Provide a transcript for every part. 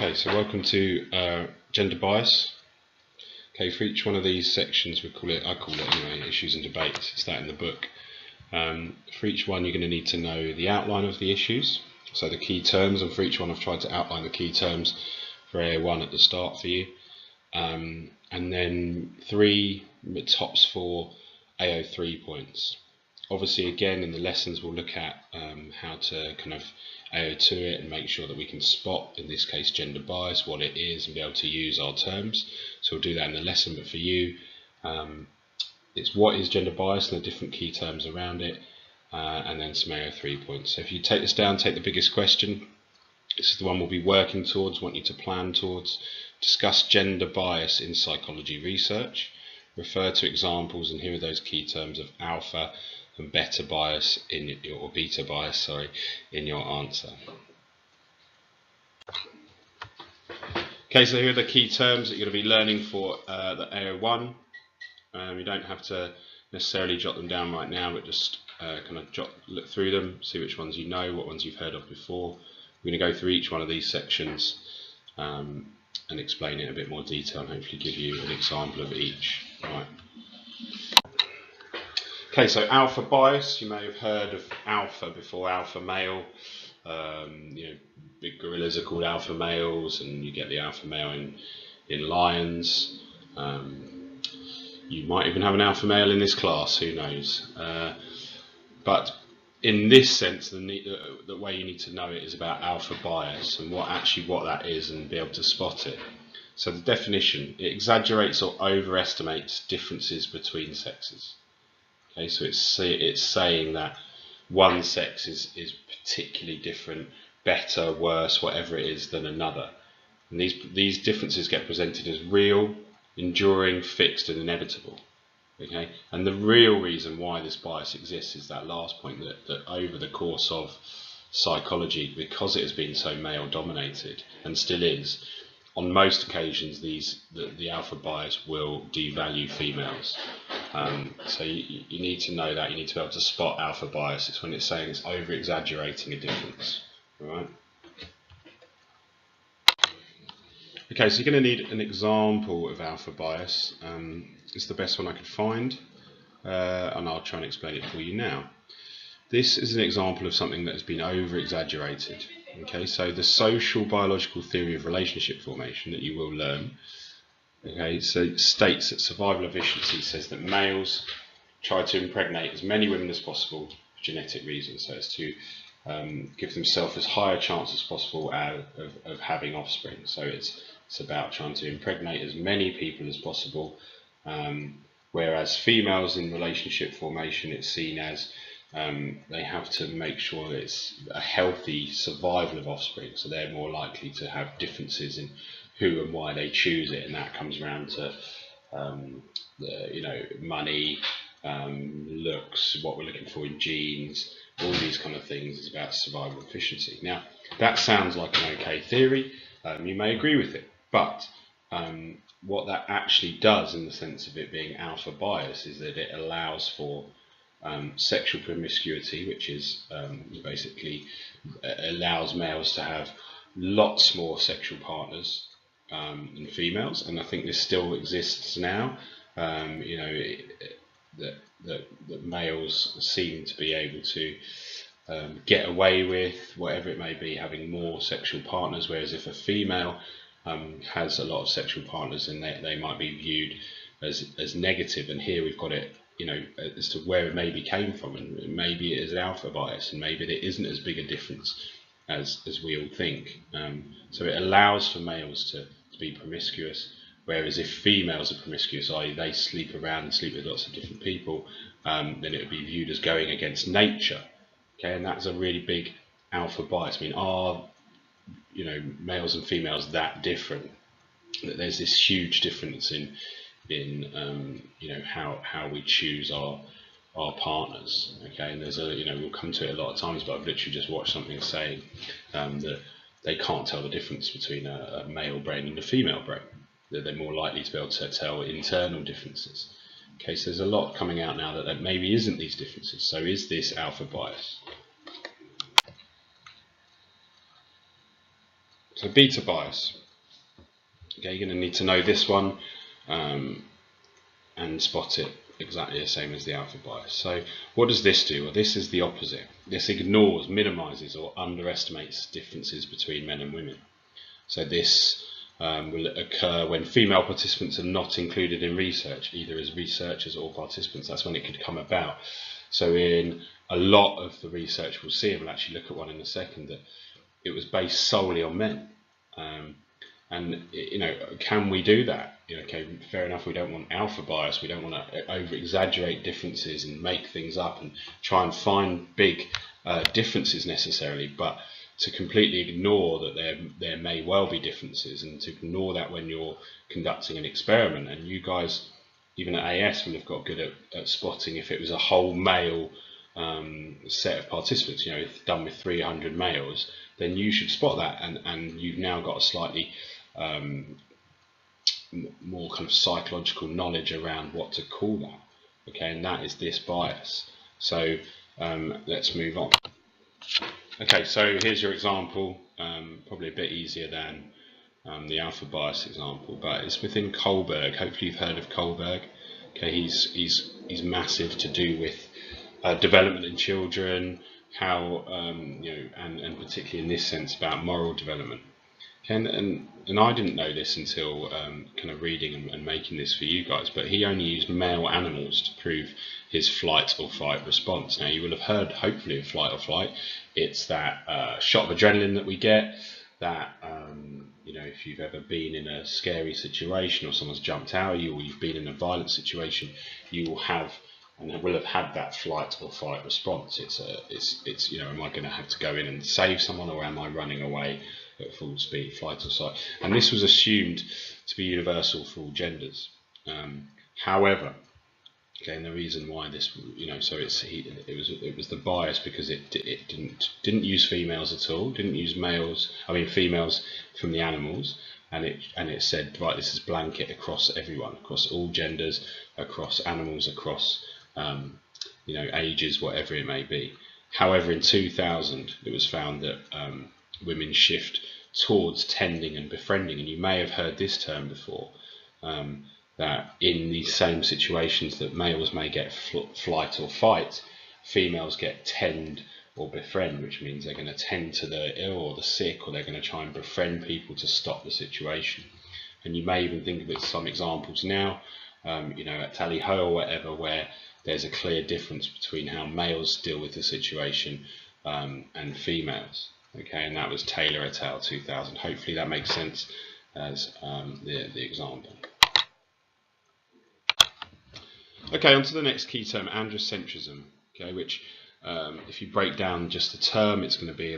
Okay, so welcome to gender bias. Okay, for each one of these sections, I call it anyway, issues and debates. It's that in the book. For each one, you're going to need to know the outline of the issues, so the key terms, and for each one, I've tried to outline the key terms for AO1 at the start for you, and then 3 tops for AO3 points. Obviously, again, in the lessons, we'll look at how to kind of AO2 it and make sure that we can spot, in this case, gender bias, what it is, and be able to use our terms. So we'll do that in the lesson, but for you, it's what is gender bias and the different key terms around it, and then some AO3 points. So if you take this down, take the biggest question. This is the one we'll be working towards, want you to plan towards. Discuss gender bias in psychology research. Refer to examples, and here are those key terms of alpha and beta bias in your answer. Okay, so here are the key terms that you're going to be learning for the AO1. You don't have to necessarily jot them down right now, but just kind of look through them, see which ones you know, what ones you've heard of before. We're going to go through each one of these sections and explain it in a bit more detail and hopefully give you an example of each. Right. Okay, so alpha bias, you may have heard of alpha before, alpha male. Big gorillas are called alpha males, and you get the alpha male in lions. You might even have an alpha male in this class, who knows. But in this sense, the way you need to know it is about alpha bias and what that is, and be able to spot it. So the definition: it exaggerates or overestimates differences between sexes. Okay, so it's saying that one sex is particularly different, better, worse, whatever it is, than another. And these differences get presented as real, enduring, fixed, and inevitable. Okay, and the real reason why this bias exists is that last point, that over the course of psychology, because it has been so male dominated and still is, on most occasions the alpha bias will devalue females. So you need to know that. You need to be able to spot alpha bias. It's when it's saying it's over exaggerating a difference. All right. Okay, so you're going to need an example of alpha bias. It's the best one I could find, and I'll try and explain it for you now. This is an example of something that has been over exaggerated. Okay, so the social biological theory of relationship formation that you will learn, okay, so states that survival efficiency says that males try to impregnate as many women as possible for genetic reasons, so as to give themselves as high a chance as possible of having offspring. So it's about trying to impregnate as many people as possible, whereas females in relationship formation, it's seen as they have to make sure that it's a healthy survival of offspring, so they're more likely to have differences in who and why they choose it, and that comes around to money, looks, what we're looking for in genes, all these kind of things. Is about survival efficiency. Now, that sounds like an okay theory. You may agree with it, but what that actually does, in the sense of it being alpha bias, is that it allows for sexual promiscuity, which is basically allows males to have lots more sexual partners than females, and I think this still exists now. That males seem to be able to get away with, whatever it may be, having more sexual partners, whereas if a female has a lot of sexual partners, then they might be viewed as negative. And here we've got it, as to where it maybe came from, and maybe it is an alpha bias, and maybe there isn't as big a difference as we all think. So it allows for males to be promiscuous, whereas if females are promiscuous, i.e. they sleep around and sleep with lots of different people, then it would be viewed as going against nature. Okay, and that's a really big alpha bias. I mean, are males and females that different? That there's this huge difference in how we choose our partners. Okay, and there's we'll come to it a lot of times, but I've literally just watched something saying that they can't tell the difference between a male brain and a female brain. That they're more likely to be able to tell internal differences. Okay, so there's a lot coming out now that maybe isn't these differences. So is this alpha bias? So beta bias. Okay, you're going to need to know this one and spot it exactly the same as the alpha bias. So what does this do? Well, this is the opposite. This ignores, minimizes, or underestimates differences between men and women. So this will occur when female participants are not included in research, either as researchers or participants. That's when it could come about. So in a lot of the research we'll see, and we'll actually look at one in a second, that it was based solely on men. And can we do that? Okay, fair enough, we don't want alpha bias, we don't want to over exaggerate differences and make things up and try and find big differences necessarily, but to completely ignore that there may well be differences, and to ignore that when you're conducting an experiment. And you guys, even at AS, will have got good at spotting if it was a whole male set of participants, if done with 300 males, then you should spot that, and you've now got a slightly more kind of psychological knowledge around what to call that. Okay, and that is this bias. So let's move on. Okay, so here's your example, probably a bit easier than the alpha bias example, but it's within Kohlberg. Hopefully you've heard of Kohlberg. Okay, he's massive to do with development in children, how and particularly in this sense about moral development. Okay, and I didn't know this until kind of reading and making this for you guys, but he only used male animals to prove his flight or fight response. Now you will have heard hopefully of flight or flight. It's that shot of adrenaline that we get, that if you've ever been in a scary situation or someone's jumped out at you, or you've been in a violent situation, you will have and will have had that flight or fight response. It's am I going to have to go in and save someone, or am I running away at full speed, flight or fight? And this was assumed to be universal for all genders. However, okay, and the reason why this, so it was the bias because it didn't use females at all, didn't use females from the animals, and it said, right, this is blanket across everyone, across all genders, across animals, across ages, whatever it may be. However, in 2000, it was found that women shift towards tending and befriending, and you may have heard this term before, that in these same situations that males may get flight or fight, females get tend or befriend, which means they're going to tend to the ill or the sick, or they're going to try and befriend people to stop the situation. And you may even think of it, some examples now, at Tally Ho or whatever, where there's a clear difference between how males deal with the situation and females. Okay, and that was Taylor et al. 2000. Hopefully that makes sense as the example. Okay, on to the next key term, androcentrism. Okay, which if you break down just the term, it's going to be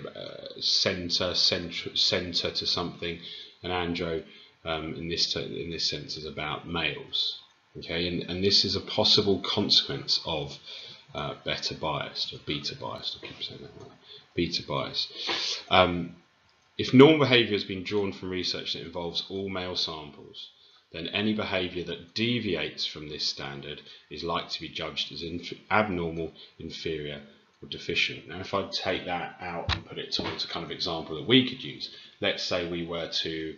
center to something, and andro in this sense is about males. Okay, and this is a possible consequence of beta biased or beta biased. I keep saying that right. Beta bias. If normal behaviour has been drawn from research that involves all male samples, then any behaviour that deviates from this standard is likely to be judged as abnormal, inferior, or deficient. Now, if I take that out and put it towards a kind of example that we could use, let's say we were to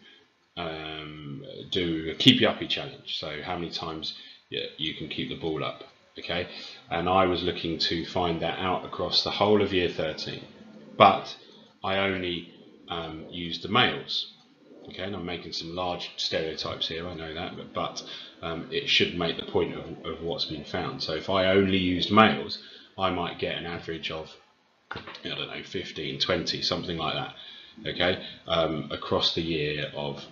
do a keep you uppy challenge. So how many times you can keep the ball up, okay? And I was looking to find that out across the whole of year 13, but I only used the males. Okay, and I'm making some large stereotypes here, I know that, but it should make the point of what's been found. So if I only used males, I might get an average of, I don't know, 15, 20, something like that, okay, across the year of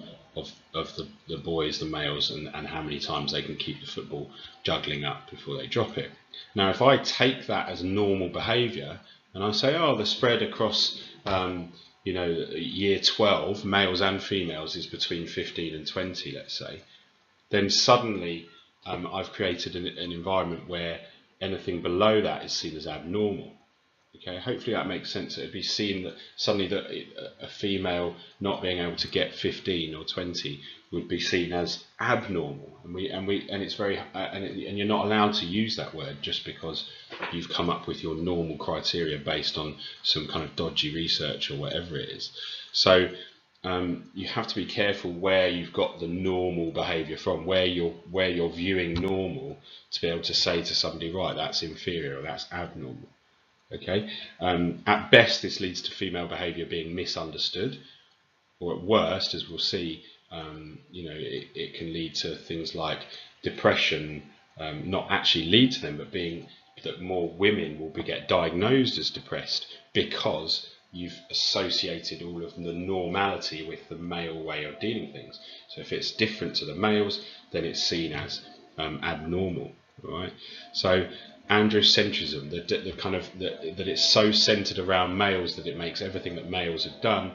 the boys, the males, and how many times they can keep the football juggling up before they drop it. Now, if I take that as normal behaviour, and I say, oh, the spread across year 12, males and females, is between 15 and 20, let's say, then suddenly I've created an environment where anything below that is seen as abnormal. Okay, hopefully that makes sense. It'd be seen that suddenly that a female not being able to get 15 or 20 would be seen as abnormal, and it's very and you're not allowed to use that word just because you've come up with your normal criteria based on some kind of dodgy research or whatever it is. So you have to be careful where you've got the normal behaviour from, where you're viewing normal, to be able to say to somebody, right, that's inferior or that's abnormal. Okay, at best this leads to female behaviour being misunderstood, or at worst, as we'll see, it can lead to things like depression, not actually lead to them, but being that more women will get diagnosed as depressed because you've associated all of the normality with the male way of dealing things. So if it's different to the males, then it's seen as abnormal, right? So androcentrism, that it's so centered around males that it makes everything that males have done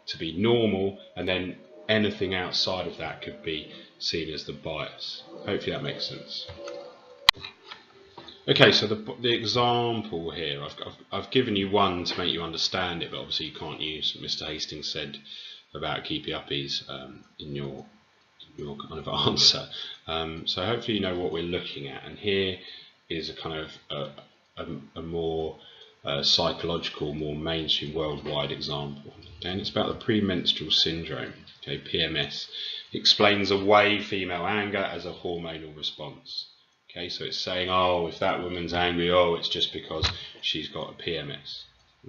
to be normal, and then anything outside of that could be seen as the bias. Hopefully that makes sense. Okay, so the example here, I've given you one to make you understand it, but obviously you can't use what Mr. Hastings said about keepy uppies in your kind of answer. So hopefully you know what we're looking at, and here is a kind of a more psychological, more mainstream, worldwide example. Okay, and it's about the premenstrual syndrome. Okay, PMS explains away female anger as a hormonal response. Okay, so it's saying, oh, if that woman's angry, oh, it's just because she's got a PMS.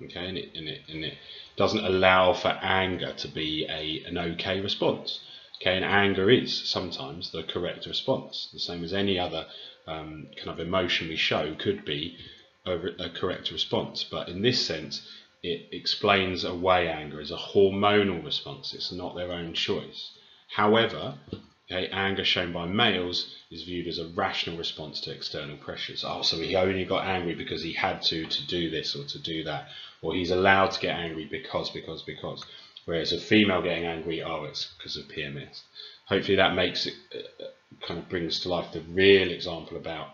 Okay, and it doesn't allow for anger to be an okay response. Okay, and anger is sometimes the correct response, the same as any other kind of emotion we show could be a correct response. But in this sense, it explains away anger as a hormonal response. It's not their own choice. However, okay, anger shown by males is viewed as a rational response to external pressures. Oh, so he only got angry because he had to do this or to do that, or he's allowed to get angry because. Whereas a female getting angry, oh, it's because of PMS. Hopefully that makes it kind of brings to life the real example about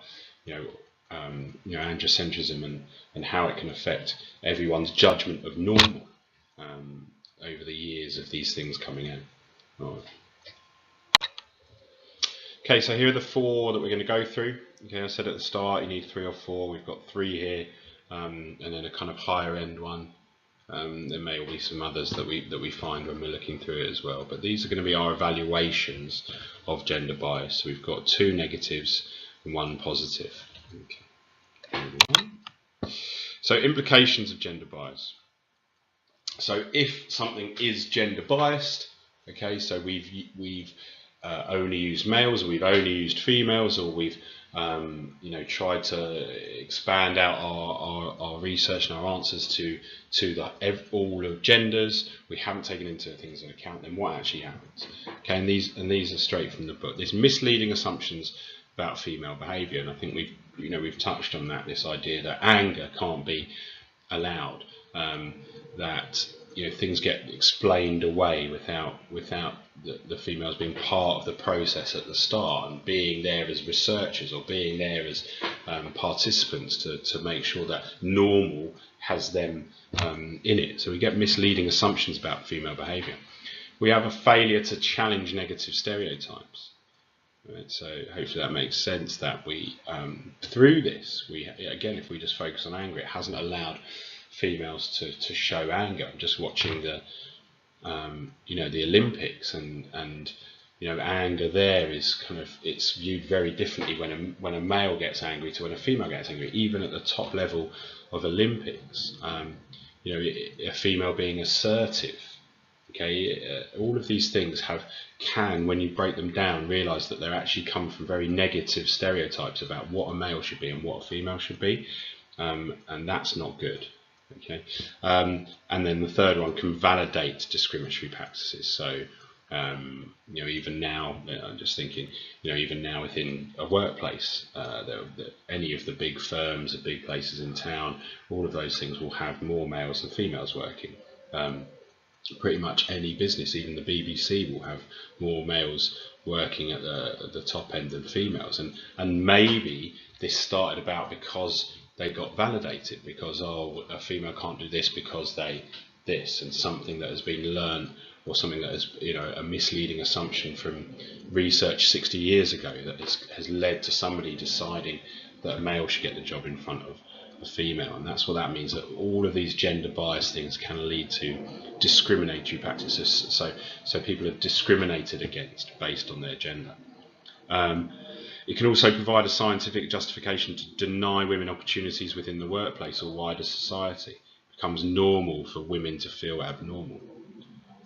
androcentrism and how it can affect everyone's judgment of normal over the years of these things coming out. All right. Okay, so here are the 4 that we're going to go through. Okay, I said at the start you need 3 or 4. We've got 3 here, and then a kind of higher end one. There may be some others that we find when we're looking through it as well. But these are going to be our evaluations of gender bias. So we've got 2 negatives and 1 positive. Okay. So implications of gender bias. So if something is gender biased, okay, so we've only used males, or we've only used females, or we've tried to expand out our research and our answers to all of genders. We haven't taken into things into account. Then what actually happens? Okay, and these are straight from the book. There's misleading assumptions about female behaviour, and I think we've touched on that. This idea that anger can't be allowed, that things get explained away without the females being part of the process at the start and being there as researchers or being there as participants to make sure that normal has them in it. So we get misleading assumptions about female behaviour. We have a failure to challenge negative stereotypes. Right, so hopefully that makes sense, that we through this, again, if we just focus on anger, it hasn't allowed females to show anger. I'm just watching the Olympics, and anger there is kind of, it's viewed very differently when a male gets angry to when a female gets angry. Even at the top level of Olympics, a female being assertive. Okay, all of these things can, when you break them down, realise that they actually come from very negative stereotypes about what a male should be and what a female should be, and that's not good. Okay, and then the third one can validate discriminatory practices. So even now, I'm just thinking, even now within a workplace, any of the big firms, the big places in town, all of those things will have more males than females working. Pretty much any business, even the BBC, will have more males working at the top end than females, and maybe this started about because they got validated, because a female can't do this because this, and something that has been learned, or something that is a misleading assumption from research 60 years ago that has led to somebody deciding that a male should get the job in front of a female, and that's what that means, that all of these gender bias things can lead to discriminatory practices. So people are discriminated against based on their gender. It can also provide a scientific justification to deny women opportunities within the workplace or wider society. It becomes normal for women to feel abnormal.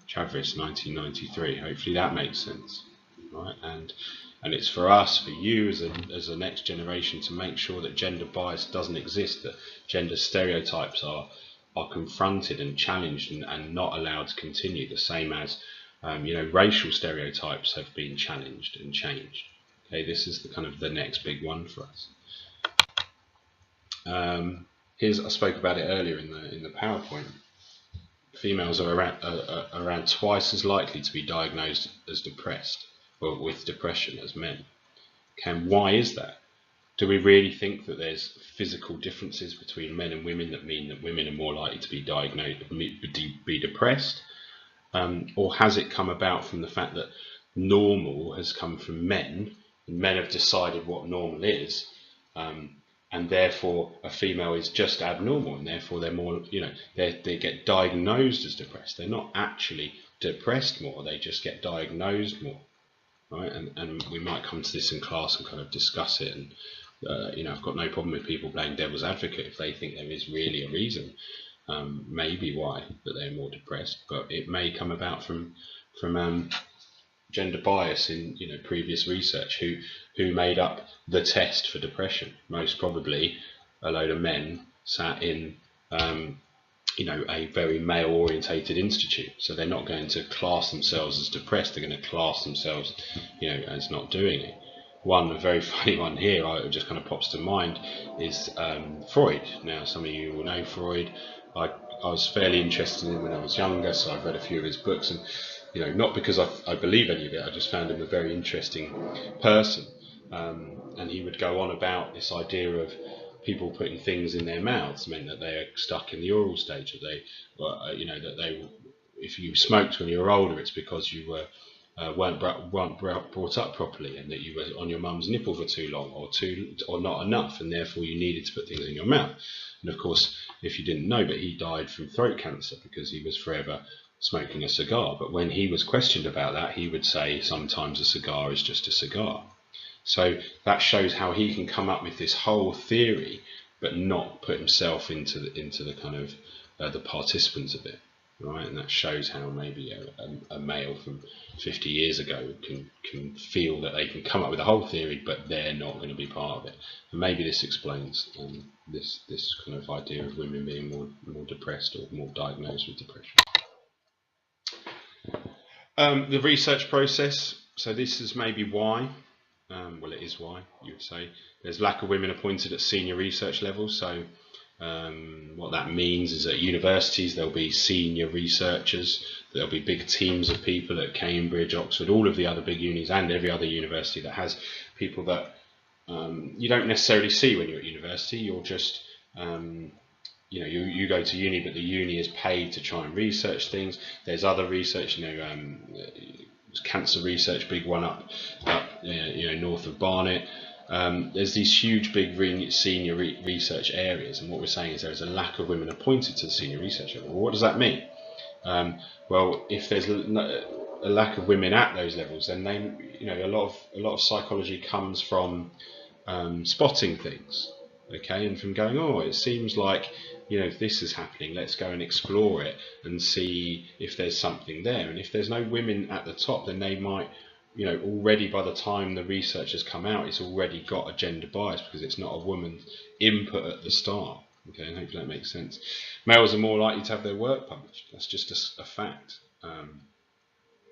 Chavez, 1993. Hopefully that makes sense, right? And it's for us, for you as a next generation, to make sure that gender bias doesn't exist, that gender stereotypes are confronted and challenged and not allowed to continue, the same as racial stereotypes have been challenged and changed. Okay, this is the kind of the next big one for us. I spoke about it earlier in the PowerPoint. Females are around twice as likely to be diagnosed as depressed, or with depression, as men. Okay, and why is that? Do we really think that there's physical differences between men and women that mean that women are more likely to be diagnosed, be depressed? Or has it come about from the fact that normal has come from men, and men have decided what normal is, and therefore a female is just abnormal, and therefore they're more, they get diagnosed as depressed. They're not actually depressed more, they just get diagnosed more, right? And we might come to this in class and kind of discuss it, and I've got no problem with people playing devil's advocate if they think there is really a reason, maybe why that they're more depressed, but it may come about from gender bias in previous research. Who made up the test for depression? Most probably a load of men sat in a very male orientated institute, so they're not going to class themselves as depressed, they're going to class themselves as not doing it. A very funny one here, it just kind of pops to mind, is Freud. Now, some of you will know Freud. I was fairly interested in him when I was younger, so I've read a few of his books, and not because I believe any of it, I just found him a very interesting person. And he would go on about this idea of people putting things in their mouths meant that they are stuck in the oral stage, that if you smoked when you were older, it's because you weren't brought up properly, and that you were on your mum's nipple for too long, or not enough, and therefore you needed to put things in your mouth. And of course, if you didn't know, but he died from throat cancer because he was forever smoking a cigar. But when he was questioned about that, he would say sometimes a cigar is just a cigar. So that shows how he can come up with this whole theory but not put himself into the kind of the participants of it, right? And that shows how maybe a male from 50 years ago can feel that they can come up with a whole theory, but they're not going to be part of it. And maybe this explains this kind of idea of women being more depressed or more diagnosed with depression. The research process. So this is maybe why. Well, it is why, you would say. There's lack of women appointed at senior research levels. So what that means is at universities there'll be senior researchers, there'll be big teams of people at Cambridge, Oxford, all of the other big unis, and every other university that has people that you don't necessarily see when you're at university. You're just you go to uni, but the uni is paid to try and research things. There's other research, cancer research, big one up north of Barnet. There's these huge big senior research areas, and what we're saying is there's a lack of women appointed to the senior research level. Well, what does that mean? Well, if there's a lack of women at those levels, then a lot of psychology comes from spotting things, okay, and from going, oh, it seems like if this is happening, let's go and explore it and see if there's something there. And if there's no women at the top, then they might, already by the time the research has come out, it's already got a gender bias because it's not a woman's input at the start. Okay, and hopefully that makes sense. Males are more likely to have their work published. That's just a fact.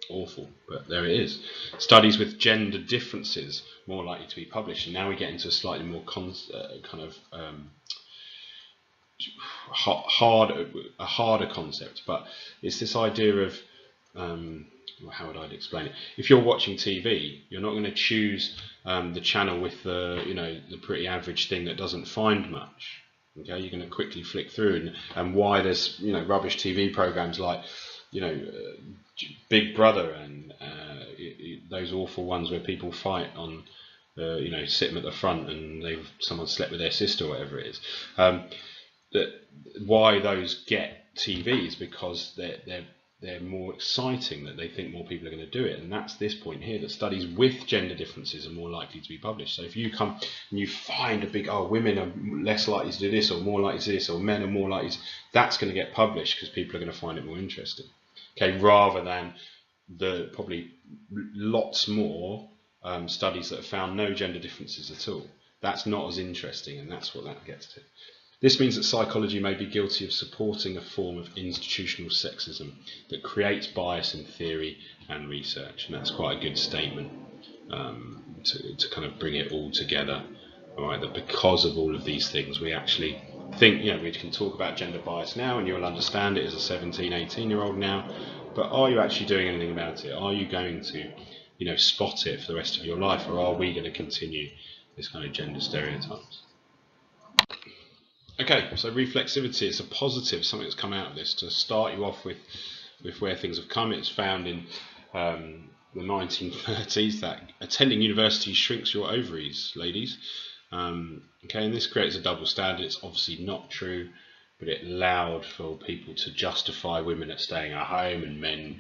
Awful, but there it is. Studies with gender differences more likely to be published. And now we get into a slightly more harder concept, but it's this idea of how would I explain it? If you're watching TV, you're not going to choose the channel with the pretty average thing that doesn't find much. Okay, you're going to quickly flick through, and why there's rubbish TV programs like Big Brother and those awful ones where people fight on sit them at the front and someone slept with their sister or whatever it is. Why those get TV is because they're more exciting, that they think more people are going to do it, and that's this point here, that studies with gender differences are more likely to be published. So if you come and you find a big, women are less likely to do this or more likely to do this, or men are more likely to, that's going to get published because people are going to find it more interesting. Okay, rather than the probably lots more studies that have found no gender differences at all. That's not as interesting, and that's what that gets to. This means that psychology may be guilty of supporting a form of institutional sexism that creates bias in theory and research, and that's quite a good statement to kind of bring it all together. All right, that because of all of these things, we actually think, we can talk about gender bias now, and you'll understand it as a 17, 18-year-old now, but are you actually doing anything about it? Are you going to, spot it for the rest of your life, or are we going to continue this kind of gender stereotypes? Okay, so reflexivity is a positive, something that's come out of this. To start you off with where things have come, it's found in the 1930s that attending university shrinks your ovaries, ladies. Okay, and this creates a double standard. It's obviously not true, but it allowed for people to justify women at staying at home and men,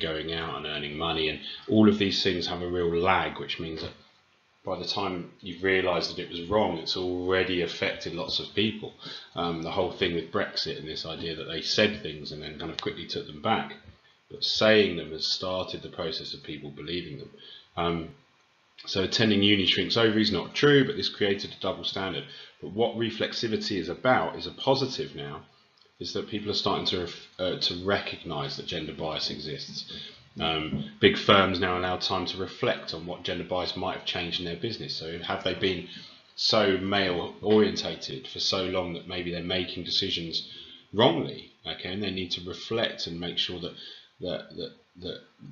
going out and earning money, and all of these things have a real lag, which means that by the time you've realised that it was wrong, it's already affected lots of people. The whole thing with Brexit and this idea that they said things and then kind of quickly took them back, but saying them has started the process of people believing them. So attending uni shrinks ovaries, not true, but this created a double standard. But what reflexivity is about is a positive now, is that people are starting to recognise that gender bias exists. Big firms now allow time to reflect on what gender bias might have changed in their business. So have they been so male orientated for so long that maybe they're making decisions wrongly? Okay, and they need to reflect and make sure that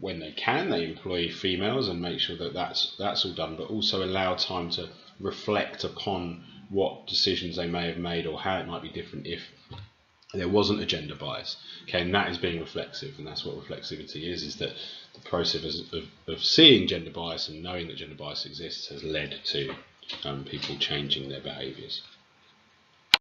when they can, they employ females and make sure that that's all done, but also allow time to reflect upon what decisions they may have made or how it might be different if there wasn't a gender bias. Okay, and that is being reflexive, and that's what reflexivity is that the process of seeing gender bias and knowing that gender bias exists has led to people changing their behaviours.